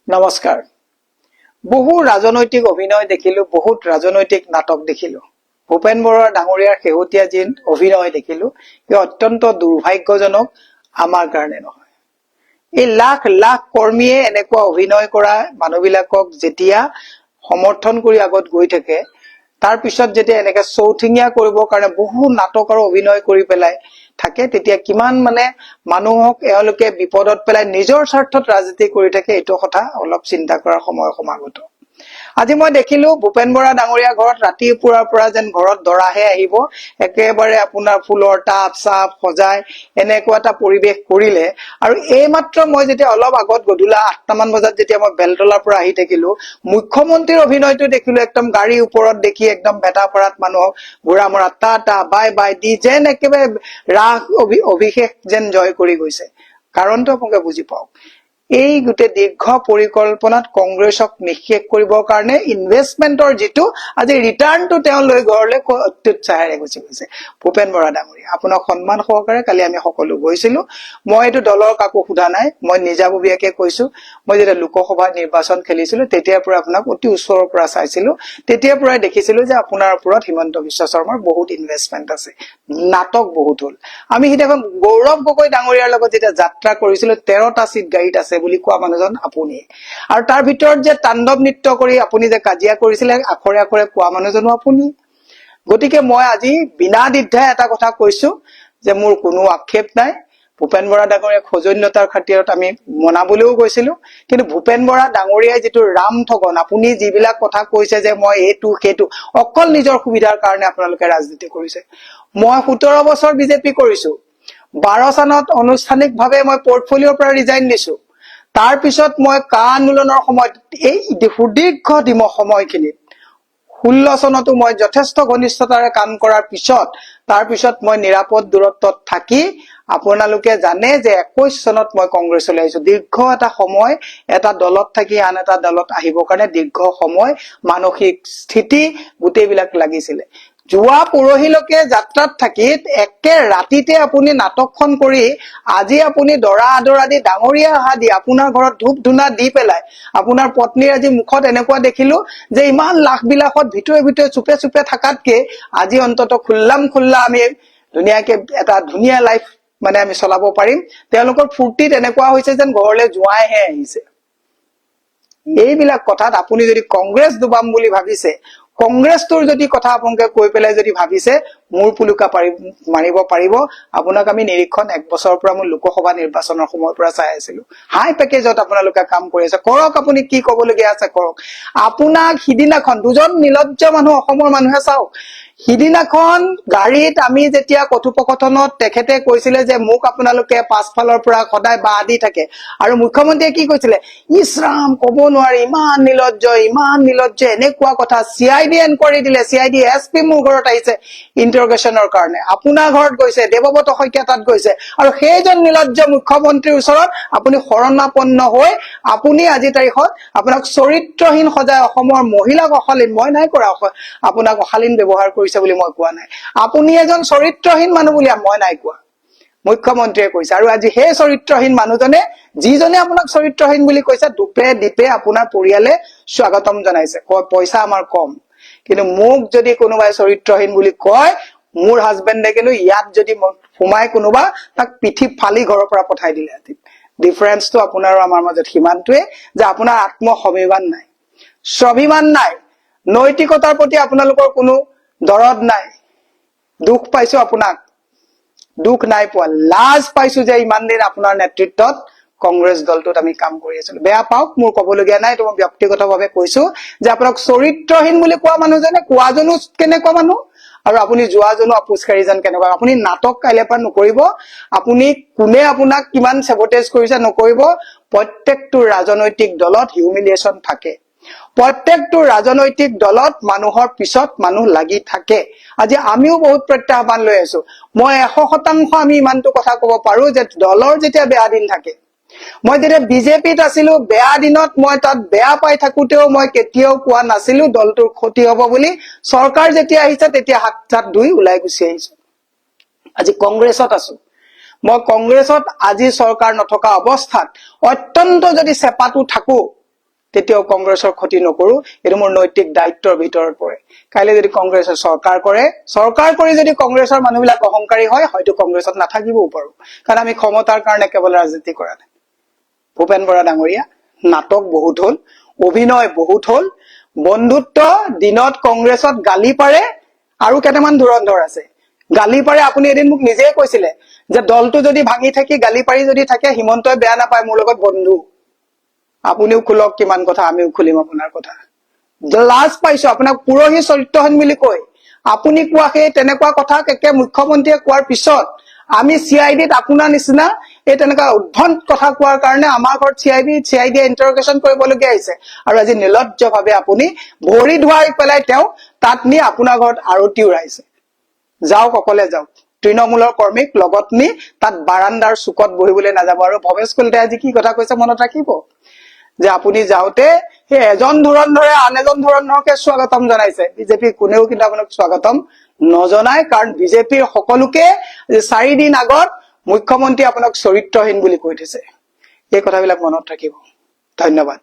নমস্কাৰ। বহু ৰাজনৈতিক অভিনয় দেখিলো, বহুত ৰাজনৈতিক নাটক দেখিলো। ভূপেন বৰা ডাঙৰীয়াৰ শেহতীয়া যি অভিনয় দেখিলো, ই অত্যন্ত দুৰ্ভাগ্যজনক আমাৰ কাৰণে নহয়। এই লাখ লাখ কৰ্মীয়ে এনেকুৱা অভিনয় কৰা মানুহবিলাকক যেতিয়া সমৰ্থন কৰি আগত গৈ থাকে, তাৰ পিছত যেতিয়া এনেকে চৌঠিঙীয়া কৰিবৰ কাৰণে বহু নাটক আৰু অভিনয় কৰি পেলাই থাকে, তেতিয়া কিমান মানুহক এওঁলোকে বিপদত পেলাই নিজৰ স্বাৰ্থত ৰাজনীতি কৰি থাকে, এইটো কথা অলপ চিন্তা কৰাৰ সময় সমাগত। আজি মই দেখিলো ভূপেন বৰা ডাঙৰীয়া ঘৰত ৰাতিপুৱাৰ পৰা যেন ঘৰত দৰাহে আহিব, একেবাৰে আপোনাৰ ফুলৰ টাব চাপ সজাই এনেকুৱা এটা পৰিৱেশ কৰিলে। আৰু এইমাত্ৰ মই যেতিয়া অলপ আগত গধূলা 8টামান বজাত যেতিয়া মই বেলতলাৰ পৰা আহি থাকিলো, মুখ্যমন্ত্ৰীৰ অভিনয়টো দেখিলো। একদম গাড়ীৰ ওপৰত দেখি একদম বেটাপাৰাত মানুহক ঘোঁৰা মৰা টাটা বাই বাই দি যেন একেবাৰে ৰাস অভিষেক যেন জয় কৰি গৈছে। কাৰণটো আপোনালোকে বুজি পাওক, এই গোটেই দীৰ্ঘ পৰিকল্পনাত কংগ্ৰেছক নিঃশেষ কৰিবৰ কাৰণে ইনভেষ্টমেন্টৰ যিটো আজি ৰিটাৰ্ণটো তেওঁ লৈ ঘৰলৈ অত্যুৎসাহেৰে গুচি গৈছে। ভূপেন বৰা ডাঙৰীয়া, আপোনাক সন্মান সহকাৰে কালি আমি সকলো গৈছিলো। মই এইটো দলৰ কাকো সোধা নাই, মই নিজাববীয়াকে কৈছো। মই যেতিয়া লোকসভা নিৰ্বাচন খেলিছিলো তেতিয়াৰ পৰা আপোনাক অতি ওচৰৰ পৰা চাইছিলো, তেতিয়াৰ পৰাই দেখিছিলো যে আপোনাৰ ওপৰত হিমন্ত বিশ্ব শৰ্মাৰ বহুত ইনভেষ্টমেন্ট আছে, নাটক বহুত হল। আমি সিদিনাখন গৌৰৱ গগৈ ডাঙৰীয়াৰ লগত যেতিয়া যাত্ৰা কৰিছিলো, 13টা চিট গাড়ীত আছে বুলি কোৱা মানুহজন আপুনি, আৰু তাৰ ভিতৰত যে তাণ্ডৱ নৃত্য কৰি আপুনি যে কাজিয়া কৰিছিলে আখৰে আখৰে কোৱা মানুহজনো আপুনি। গতিকে মই আজি বিনা দ্বিধাই এটা কথা কৈছো যে মোৰ কোনো আক্ষেপ নাই। ভূপেন বৰা ডাঙৰীয়াক সৌজন্যতাৰ খাতিৰত আমি মনাবলৈও গৈছিলো, কিন্তু ভূপেন বৰা ডাঙৰীয়াই যিটো ৰাম ঠগন, আপুনি যিবিলাক কথা কৈছে যে মই এইটো সেইটো অকল নিজৰ সুবিধাৰ কাৰণে আপোনালোকে ৰাজনীতি কৰিছে। মই 17 বছৰ বিজেপি কৰিছো। 12 চনত আনুষ্ঠানিকভাৱে মই পৰ্টফলিঅ'ৰ পৰা ৰিজাইন দিছো। তাৰ পিছত মই কা আন্দোলনৰ সময়ত এই সুদীৰ্ঘ সময়খিনিত 16 চনতো মই যথেষ্ট ঘনিষ্ঠতাৰে কাম কৰাৰ পিছত তাৰ পিছত মই নিৰাপদ দূৰত্বত থাকি আপোনালোকে জানে যে 21 চনত মই কংগ্ৰেছলৈ আহিছো। দীৰ্ঘ এটা সময় এটা দলত থাকি আন এটা দলত আহিবৰ কাৰণে দীৰ্ঘ সময় মানসিক স্থিতি গোটেইবিলাক লাগিছিলে। যোৱা পৰহিলৈকে যাত্ৰাত থাকি একে ৰাতিতে আপুনি নাটকখন কৰি আজি আপুনি দৰা আদৰা দি ডাঙৰীয়া অহা দি আপোনাৰ ঘৰত ধূপ ধূনা দি পেলাই আপোনাৰ পত্নীৰ আজি মুখত এনেকুৱা দেখিলো যে ইমান লাখ বিলাসত ভিতৰে ভিতৰে চুপে চুপে থাকাতকে আজি অন্তত খোল্লা আমি ধুনীয়াকে এটা ধুনীয়া লাইফ আমি চলাব পাৰিম। তেওঁলোকৰ ফূৰ্তিত এনেকুৱা হৈছে যেন ঘৰলৈ জোঁৱাইহে আহিছে। এইবিলাক কথাত আপুনি যদি কংগ্ৰেছ ডুবাম বুলি ভাবিছে, কংগ্ৰেছটোৰ যদি কথা আপোনালোকে কৈ পেলাই যদি ভাবিছে মূৰ পুলুকা মাৰিব পাৰিব, আপোনাক আমি নিৰীক্ষণ 1 বছৰৰ পৰা মই লোকসভা নিৰ্বাচনৰ সময়ৰ পৰা চাই আছিলো। হাই পেকেজত আপোনালোকে কাম কৰি আছে, কৰক। আপুনি কি কবলগীয়া আছে কৰক। আপোনাক সিদিনাখন দুজন নিলজ্জ মানুহ অসমৰ মানুহে চাওক, সিদিনাখন গাড়ীত আমি যেতিয়া কথোপকথনত তেখেতে কৈছিলে যে মোক আপোনালোকে পাছফালৰ পৰা সদায় বাহ দি থাকে, আৰু মুখ্যমন্ত্ৰীয়ে কি কৈছিলে, ইছৰাম কব নোৱাৰি ইমান নিলজ্জ এনেকুৱা কথা। CID এনকুৱাৰী দিলে, CID SP মোৰ ঘৰত আহিছে ইন্টাৰগেশ্যনৰ কাৰণে, আপোনাৰ ঘৰত গৈছে, দেৱব্ৰত শইকীয়া তাত গৈছে, আৰু সেইজন নিলজ্জ মুখ্যমন্ত্ৰীৰ ওচৰত আপুনি শৰণাপন্ন হৈ আপুনি আজি তাৰিখত আপোনাক চৰিত্ৰহীন সজাই অসমৰ মহিলাক অশালীন, মই নাই কৰা আপোনাক অশালীন ব্যৱহাৰ কৰিছে বুলি মই কোৱা নাই, আপুনি এজন চৰিত্ৰহীন মানুহ বুলি মই নাই কোৱা, মুখ্যমন্ত্ৰীয়ে কৈছে। আৰু আজি সেই চৰিত্ৰহীন মানুহজনে, যিজনে আপোনাক চৰিত্ৰহীন বুলি কৈছে, দুপে দ্বীপে আপোনাৰ পৰিয়ালে স্বাগতম জনাইছে, কয় পইচা আমাৰ কম। কিন্তু মোক যদি কোনোবাই চৰিত্ৰহীন বুলি কয়, মোৰ হাজবেণ্ডে কিন্তু ইয়াত যদি সোমাই কোনোবা তাক পিঠি ফালি ঘৰৰ পৰা পঠাই দিলে। ডিফাৰেন্সটো আপোনাৰ আৰু আমাৰ মাজত সিমানটোৱে যে আপোনাৰ আত্মস্বাভিমান নাই, স্বাভিমান নাই, নৈতিকতাৰ প্ৰতি আপোনালোকৰ কোনো দৰদ নাই। দুখ পাইছো আপোনাক, দুখ নাই পোৱা, লাজ পাইছো যে ইমান দিন আপোনাৰ নেতৃত্বত কংগ্ৰেছ দলটোত আমি কাম কৰি আছিলো। বেয়া পাওক, মোৰ কবলগীয়া নাই, এইটো মই ব্যক্তিগতভাৱে কৈছো যে আপোনাক চৰিত্ৰহীন বুলি কোৱা মানুহজনে কোৱাজনো কেনেকুৱা মানুহ, আৰু আপুনি যোৱাজনো আপোচকাৰীজন কেনেকুৱা। আপুনি নাটক কাইলৈ পৰা নকৰিব, আপুনি কোনে আপোনাক কিমান চেবটেজ কৰিছে নকৰিব। প্ৰত্যেকটো ৰাজনৈতিক দলত হিউমিলিয়েশ্যন থাকে, প্ৰত্যেকটো ৰাজনৈতিক দলত মানুহৰ পিছত মানুহ লাগি থাকে। আজি আমিও বহুত প্ৰত্যাহ্বান লৈ আছো। মই 100% আমি ইমানটো কথা কব পাৰো যে দলৰ যেতিয়া বেয়া দিন থাকে, মই যেতিয়া বিজেপিত আছিলো বেয়া দিনত মই তাত বেয়া পাই থাকোতেও মই কেতিয়াও কোৱা নাছিলো দলটোৰ ক্ষতি হব বুলি। চৰকাৰ যেতিয়া আহিছে তেতিয়া হাত চাত ধুই ওলাই গুচি আহিছো। আজি কংগ্ৰেছত আছো, মই কংগ্ৰেছত আজি চৰকাৰ নথকা অৱস্থাত অত্যন্ত যদি চেপাটো থাকো, তেতিয়াও কংগ্ৰেছৰ ক্ষতি নকৰো, এইটো মোৰ নৈতিক দায়িত্বৰ ভিতৰত পৰে। কাইলৈ যদি কংগ্ৰেছে চৰকাৰ কৰে, চৰকাৰ কৰি যদি কংগ্ৰেছৰ মানুহবিলাক অহংকাৰী হয়, হয়তো কংগ্ৰেছত নাথাকিবও পাৰো, কাৰণ আমি ক্ষমতাৰ কাৰণে কেৱল ৰাজনীতি কৰা নাই। ভূপেন বৰা ডাঙৰীয়া, নাটক বহুত হল, অভিনয় বহুত হল, বন্ধুত্ব দিনত কংগ্ৰেছত গালি পাৰে আৰু কেইটামান ধুৰন্ধৰ আছে। গালি পাৰে, আপুনি এদিন মোক নিজেই কৈছিলে যে দলটো যদি ভাঙি থাকি গালি পাৰি যদি থাকে, হিমন্তই বেয়া নাপায়, মোৰ লগত বন্ধু। আপুনিও খোলক কিমান কথা, আমিও খুলিম আপোনাৰ কথা। লাজ পাইছো আপোনাক পুৰহি চৰিত্ৰহীন বুলি কৈ আপুনি কোৱা সেই তেনেকুৱা কথা একে মুখ্যমন্ত্ৰীয়ে কোৱাৰ পিছত আমি CIDত আপোনাৰ নিচিনা এই তেনেকুৱা উদ্ভট কথা কোৱাৰ কাৰণে আমাৰ ঘৰত CIDয়ে ইন্টাৰোগেশ্যন কৰিবলগীয়া হৈছে। আৰু আজি নিলজ্জভাৱে আপুনি ভৰি ধুৱাই পেলাই তেওঁ তাত নি আপোনাৰ ঘৰত আৰতি উৰাইছে। যাওক, অকলে যাওক, তৃণমূলৰ কৰ্মীক লগত নি তাত বাৰাণ্ডাৰ চুকত বহিবলৈ নাযাব। আৰু ভৱেশ কলিতাই আজি কি কথা কৈছে মনত ৰাখিব, যে আপুনি যাওঁতে সেই এজন ধুৰন্ধৰে আন এজন ধুৰন্ধৰকে স্বাগতম জনাইছে। বিজেপি কোনেও কিন্তু আপোনাক স্বাগতম নজনায়, কাৰণ বিজেপিৰ সকলোকে 4 দিন আগত মুখ্যমন্ত্ৰী আপোনাক চৰিত্ৰহীন বুলি কৈ দিছে। এই কথাবিলাক মনত ৰাখিব। ধন্যবাদ।